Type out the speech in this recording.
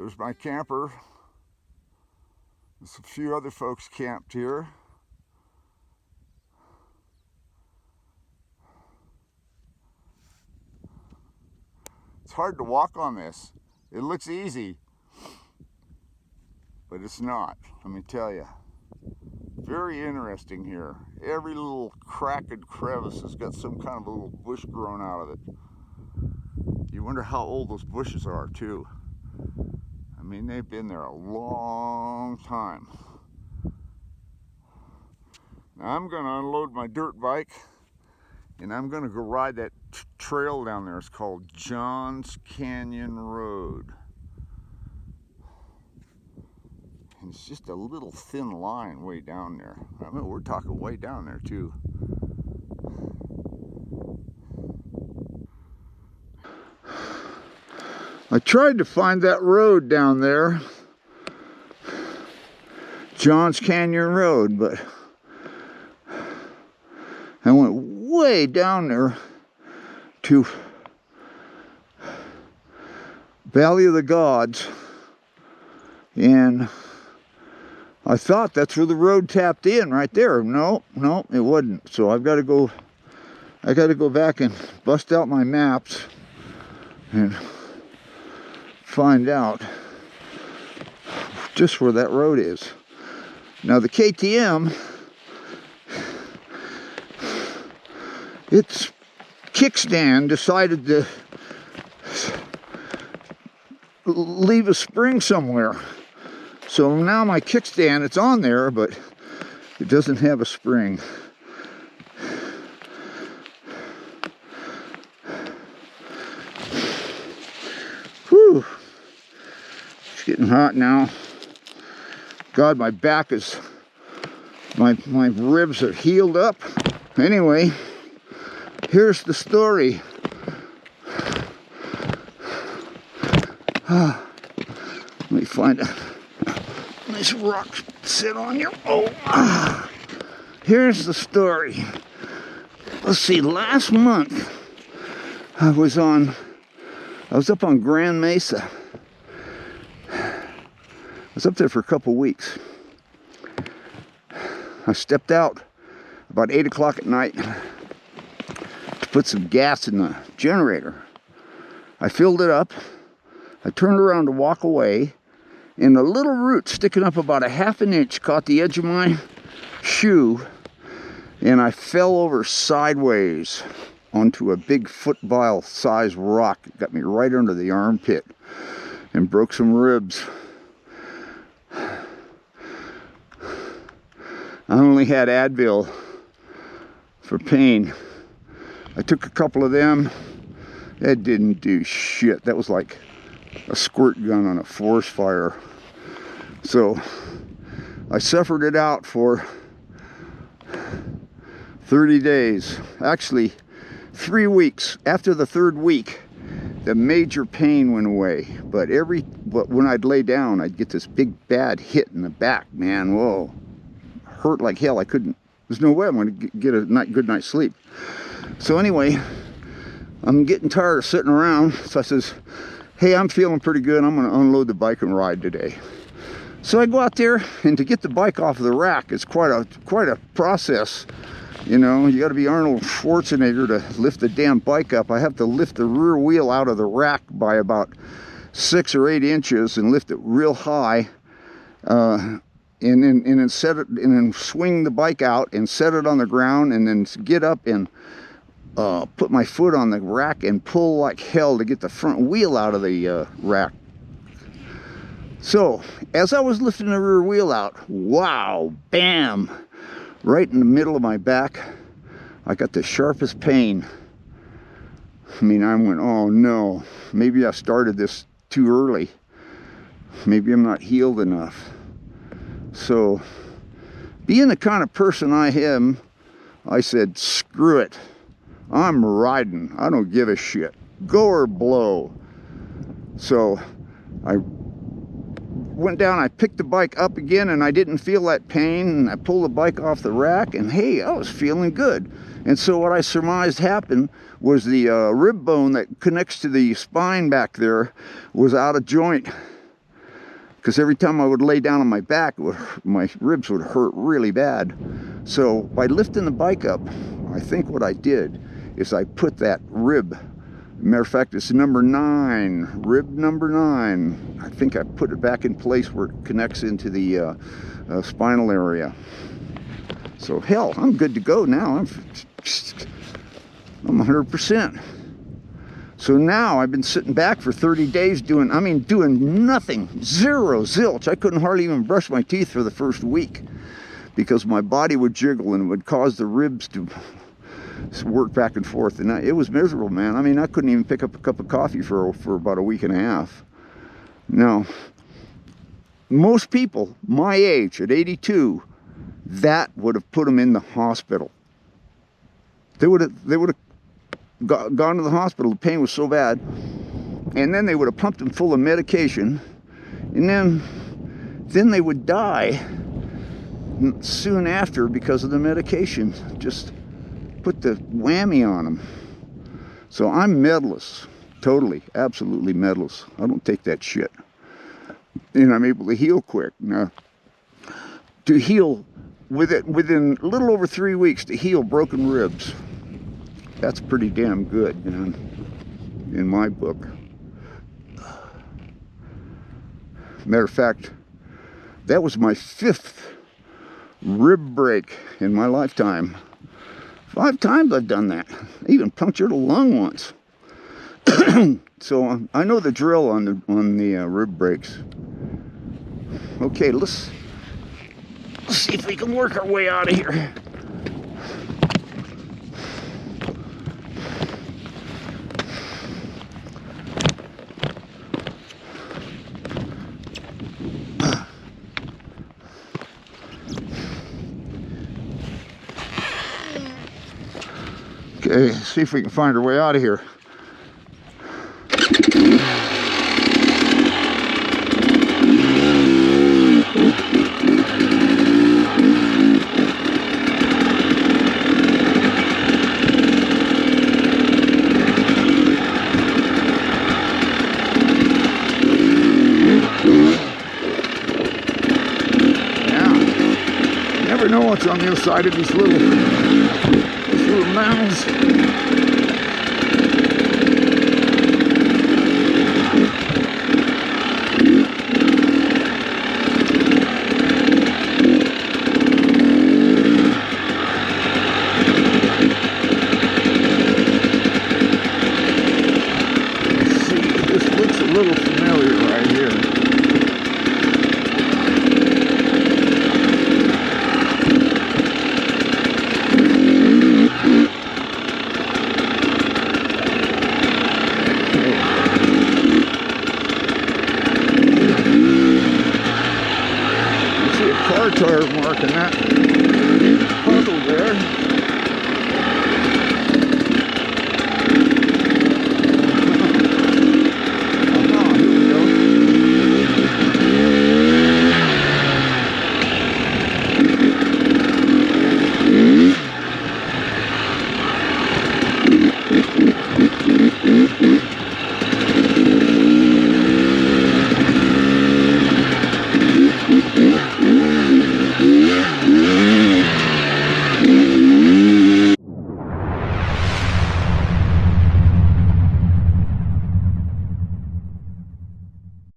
There's my camper. There's a few other folks camped here. It's hard to walk on this. It looks easy, but it's not, let me tell you. Very interesting here. Every little crack and crevice has got some kind of a little bush growing out of it. You wonder how old those bushes are too. I mean, they've been there a long time. Now I'm gonna unload my dirt bike and I'm gonna go ride that trail down there. It's called Johns Canyon Road. And it's just a little thin line way down there. I mean, we're talking way down there too. I tried to find that road down there, Johns Canyon Road, but I went way down there to Valley of the Gods, and I thought that's where the road tapped in right there. No, it wasn't. So I got to go back and bust out my maps and find out just where that road is. Now the KTM, its kickstand decided to leave a spring somewhere. So now my kickstand, it's on there, but it doesn't have a spring. Whew. It's getting hot now. God, my back is, my ribs are healed up. Anyway, here's the story. Let me find a nice rock to sit on here. Oh, here's the story. Let's see, last month I was up on Grand Mesa. I was up there for a couple weeks. I stepped out about 8 o'clock at night to put some gas in the generator. I filled it up. I turned around to walk away, and a little root sticking up about a ½ an inch caught the edge of my shoe, and I fell over sideways onto a big football sized rock. It got me right under the armpit and broke some ribs. I only had Advil for pain. I took a couple of them. That didn't do shit. That was like a squirt gun on a forest fire. So I suffered it out for 30 days. Actually, 3 weeks. After the third week, the major pain went away. But when I'd lay down, I'd get this big bad hit in the back, man. Whoa. Hurt like hell. There's no way I'm going to get a good night's sleep. So anyway, I'm getting tired of sitting around. So I says, hey, I'm feeling pretty good. I'm going to unload the bike and ride today. So I go out there, and to get the bike off of the rack, it's quite a process. You know, you got to be Arnold Schwarzenegger to lift the damn bike up. I have to lift the rear wheel out of the rack by about 6 or 8 inches and lift it real high, and then set it, and then swing the bike out and set it on the ground, and then get up and put my foot on the rack and pull like hell to get the front wheel out of the rack. So as I was lifting the rear wheel out, wow, bam, right in the middle of my back, I got the sharpest pain. I mean, I went, oh no, maybe I started this too early. Maybe I'm not healed enough. So being the kind of person I am, I said, screw it. I'm riding. I don't give a shit. Go or blow. So I went down, I picked the bike up again, and I didn't feel that pain, and I pulled the bike off the rack, and hey, I was feeling good. And so what I surmised happened was the rib bone that connects to the spine back there was out of joint. because every time I would lay down on my back, my ribs would hurt really bad. So by lifting the bike up, I think what I did is I put that rib, matter of fact, it's number 9, rib number 9. I think I put it back in place where it connects into the spinal area. So hell, I'm good to go now. I'm 100%. So now I've been sitting back for 30 days doing nothing, zero, zilch. I couldn't hardly even brush my teeth for the first week because my body would jiggle and it would cause the ribs to work back and forth. And it was miserable, man. I mean, I couldn't even pick up a cup of coffee for about a week and a half. Now, most people my age, at 82, that would have put them in the hospital. They would have gone to the hospital. The pain was so bad, and then they would have pumped them full of medication, and then they would die soon after because of the medication. Just put the whammy on them. So I'm medalist, totally, absolutely medalist. I don't take that shit, and I'm able to heal quick. Now, to heal within a little over 3 weeks, to heal broken ribs, that's pretty damn good, man, in my book. Matter of fact, that was my 5th rib break in my lifetime. 5 times I've done that. I even punctured a lung once. So I know the drill on the rib breaks. Okay, let's see if we can work our way out of here. Okay, see if we can find our way out of here. Never know what's on the other side of these little mounds. See, this looks a little familiar right here. Car tire mark in that puddle there.